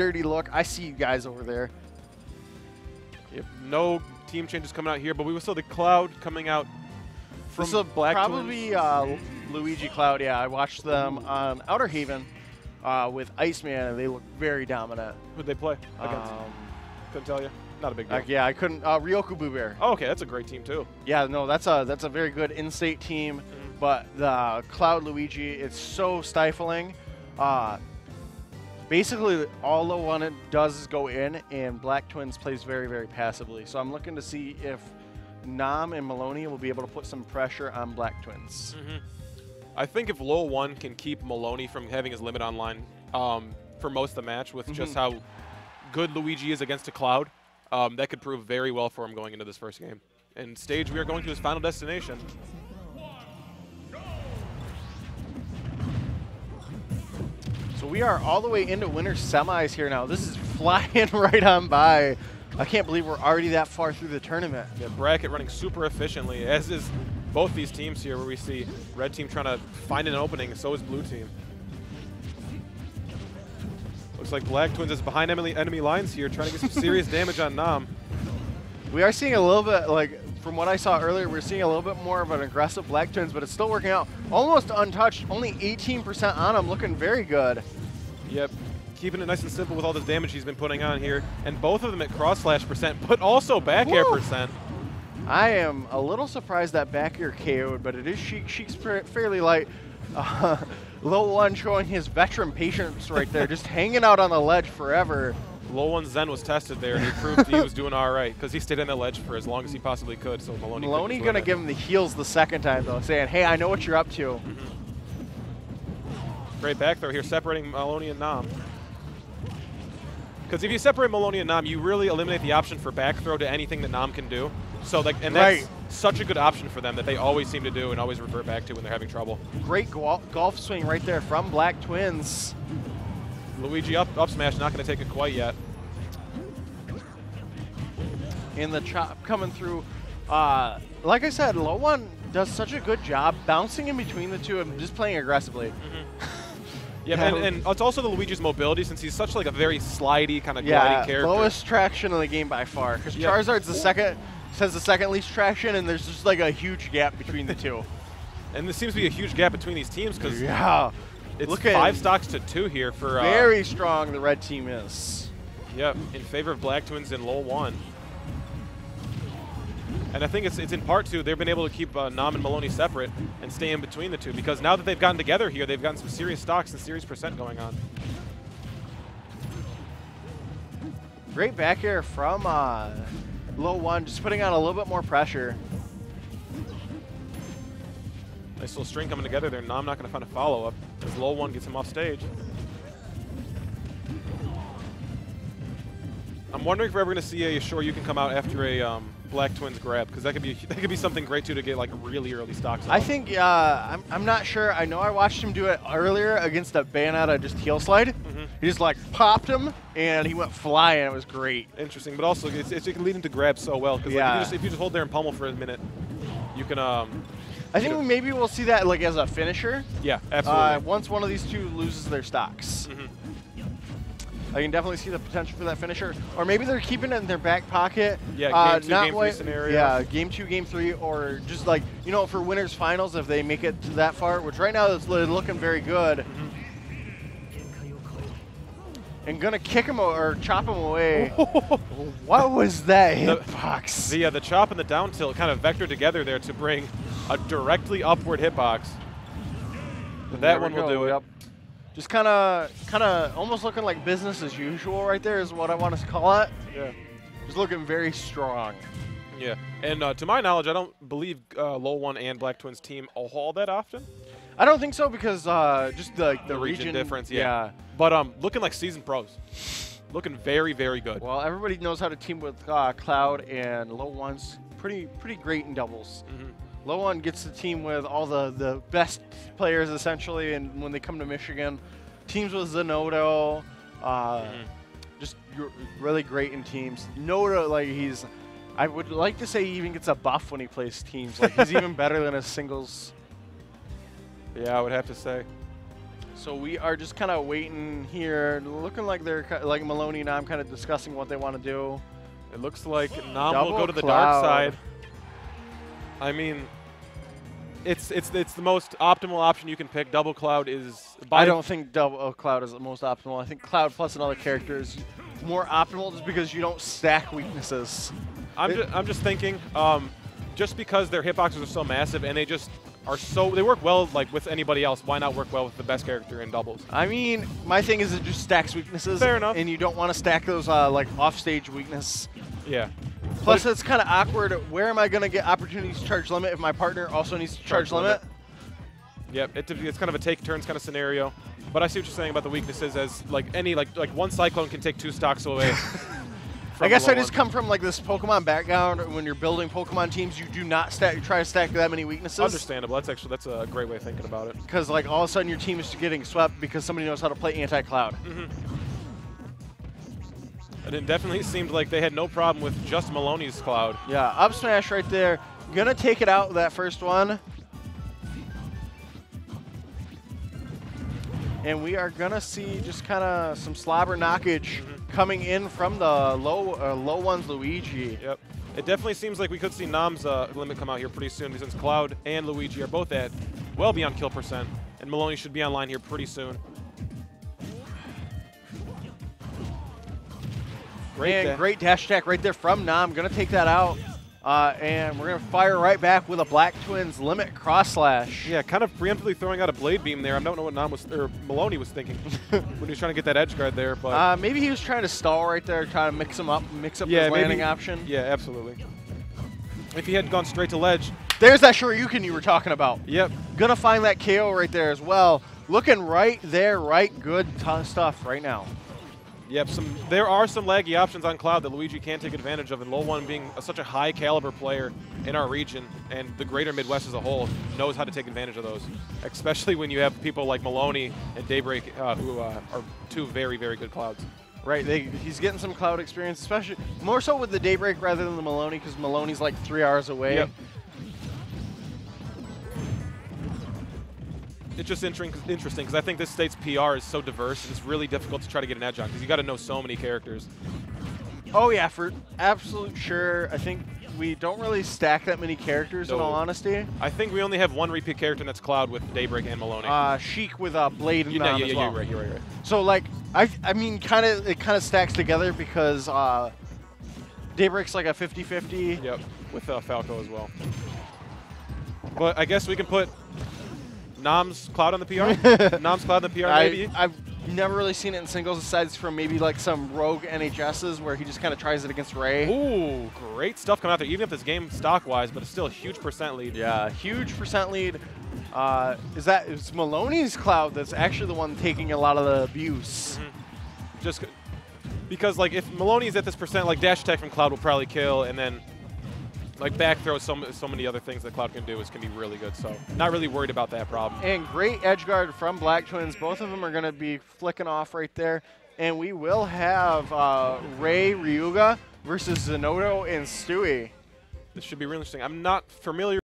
dirty look. I see you guys over there. Yep, no team changes coming out here, but we will still the Cloud coming out from Blacktwins. Probably Luigi Cloud. Yeah, I watched them on Outer Haven with Iceman, and they look very dominant. Who'd they play against? Couldn't tell you. Not a big deal. Yeah, I couldn't. Ryoku Boo Bear. Oh, okay, that's a great team too. Yeah, no, that's a very good in-state team. But the Cloud Luigi, it's so stifling. Basically, all LOE1 does is go in, and Blacktwins plays very, very passively. So I'm looking to see if Nam and Miloni will be able to put some pressure on Blacktwins. I think if LOE1 can keep Miloni from having his limit online for most of the match with just how good Luigi is against a Cloud, that could prove very well for him going into this first game. And stage, we are going to his final destination. So we are all the way into winter semis here now. This is flying right on by. I can't believe we're already that far through the tournament. Yeah, bracket running super efficiently, as is both these teams here, where we see red team trying to find an opening, so is blue team. Looks like Blacktwins is behind enemy lines here, trying to get some serious damage on Nam. We are seeing a little bit, like, from what I saw earlier, we're seeing a little bit more of an aggressive Blacktwins, but it's still working out. Almost untouched, only 18% on him, looking very good. Yep, keeping it nice and simple with all this damage he's been putting on here. And both of them at cross-slash percent, but also back air percent. I am a little surprised that back air KO'd, but it is Sheik. Sheik's fairly light. LOE1 showing his veteran patience right there, just hanging out on the ledge forever. LOE1's Zen was tested there, and he proved he was doing all right because he stayed on the ledge for as long as he possibly could. So Miloni going to give him the heals the second time, though, saying, hey, I know what you're up to. Great back throw here, separating Miloni and Nam. Because if you separate Miloni and Nam, you really eliminate the option for back throw to anything that Nam can do. So, like, and that's such a good option for them that they always seem to do and always revert back to when they're having trouble. Great golf swing right there from Blacktwins. Luigi up smash, not going to take it quite yet. And the chop coming through. Like I said, LOE1 does such a good job bouncing in between the two and just playing aggressively. Yeah, and it's also the Luigi's mobility, since he's such like a very slidey kind of gliding character. Lowest traction in the game by far. Because Charizard's the second, says the second least traction, and there's just like a huge gap between the two. And there seems to be a huge gap between these teams because it's looking 5 stocks to 2 here for very strong the red team is. Yep, in favor of Blacktwins and LOE1. And I think it's in part too, they've been able to keep Nam and Miloni separate and stay in between the two, because now that they've gotten together here, they've gotten some serious stocks and serious percent going on. Great back air from LOE1, just putting on a little bit more pressure. Nice little string coming together there. Nam not going to find a follow-up as LOE1 gets him off stage. I'm wondering if we're ever going to see a Sure You Can come out after a Blacktwins grab, because that could be something great too to get like really early stocks. I think I'm not sure. I know I watched him do it earlier against a Bayonetta just heel slide. He just like popped him and he went flying. It was great. Interesting, but also it can lead him to grab so well, because like, if you just hold there and pummel for a minute, you can. I think maybe we'll see that like as a finisher. Yeah, absolutely. Once one of these two loses their stocks. I can definitely see the potential for that finisher. Or maybe they're keeping it in their back pocket. Yeah, game 2, game 3 scenario. Yeah, game 2, game 3, or just like, you know, for winners finals if they make it to that far, which right now is looking very good. And gonna kick him or chop him away. What was that hitbox? The chop and the down tilt kind of vector together there to bring a directly upward hitbox. But that one will do it. Just kind of almost looking like business as usual right there is what I want to call it. Yeah. Just looking very strong. Yeah. And to my knowledge, I don't believe LOE1 and Blacktwins team all that often. I don't think so, because just the region difference. Yeah. But looking like seasoned pros. Looking very, very good. Well, everybody knows how to team with Cloud, and LOE1's pretty great in doubles. LOE1 gets the team with all the best players, essentially, and when they come to Michigan, teams with Zenodo, just really great in teams. Noda, like I would like to say he even gets a buff when he plays teams. Like he's even better than his singles. Yeah, I would have to say. So we are just kind of waiting here, looking like they're like Miloni and I'm kind of discussing what they want to do. It looks like Nam Double will go to the Cloud. dark side. I mean, it's the most optimal option you can pick. Double Cloud is. I don't think Double Cloud is the most optimal. I think Cloud plus another character is more optimal just because you don't stack weaknesses. I'm just thinking, just because their hitboxes are so massive and they just are they work well like with anybody else. Why not work well with the best character in doubles? I mean, my thing is it just stacks weaknesses. Fair enough. And you don't want to stack those like offstage weakness. Yeah. Plus, it's kind of awkward. Where am I going to get opportunities to charge limit if my partner also needs to charge limit? Yep, it's kind of a take turns kind of scenario. But I see what you're saying about the weaknesses as like any like one Cyclone can take 2 stocks away. I guess I just come from like this Pokemon background. When you're building Pokemon teams, you do not try to stack that many weaknesses. Understandable. That's a great way of thinking about it. Because like all of a sudden your team is getting swept because somebody knows how to play anti-Cloud. And it definitely seemed like they had no problem with just Miloni's Cloud. Yeah, up smash right there. Gonna take it out that first one. And we are gonna see just kind of some slobber knockage coming in from the low one's Luigi. Yep. It definitely seems like we could see Nam's limit come out here pretty soon since Cloud and Luigi are both at well beyond kill percent. And Miloni should be online here pretty soon. Great dash attack right there from Nam. Gonna take that out. And we're going to fire right back with a Blacktwins limit cross slash. Yeah, kind of preemptively throwing out a blade beam there. I don't know what Miloni was thinking when he was trying to get that edge guard there. But maybe he was trying to stall right there, trying to mix up his landing option. Yeah, absolutely. If he had gone straight to ledge. There's that Shoryuken you were talking about. Yep. Gonna find that KO right there as well. Looking right there, good stuff right now. Yep, there are some laggy options on Cloud that Luigi can take advantage of, and LOE1 being such a high caliber player in our region and the greater Midwest as a whole knows how to take advantage of those, especially when you have people like Miloni and Daybreak who are 2 very, very good Clouds. Right, he's getting some Cloud experience, especially more so with the Daybreak rather than the Miloni because Miloni's like 3 hours away. Yep. It's just interesting because I think this state's PR is so diverse, and it's really difficult to try to get an edge on because you got to know so many characters. Oh yeah, for absolute sure. I think we don't really stack that many characters in all honesty. I think we only have 1 repeat character, and that's Cloud with Daybreak and Miloni. Sheik with a blade and yeah, as well. You're right. So like, I mean, it kind of stacks together because Daybreak's like a 50-50. Yep, with Falco as well. But I guess we can put Nam's Cloud on the PR? Nam's Cloud on the PR, maybe? I've never really seen it in singles aside from maybe like some rogue NHSs where he just kind of tries it against Ray. Ooh, great stuff coming out there, even if this game stock-wise, but it's still a huge percent lead. Yeah, huge percent lead. It's Miloni's Cloud that's actually the one taking a lot of the abuse. Just because, like, if Miloni's at this percent, like, dash attack from Cloud will probably kill, and then like back throw, so many other things that Cloud can do can be really good. So not really worried about that problem. And great edge guard from Blacktwins. Both of them are going to be flicking off right there. And we will have Ray Ryuga versus Zenodo and Stewie. This should be really interesting. I'm not familiar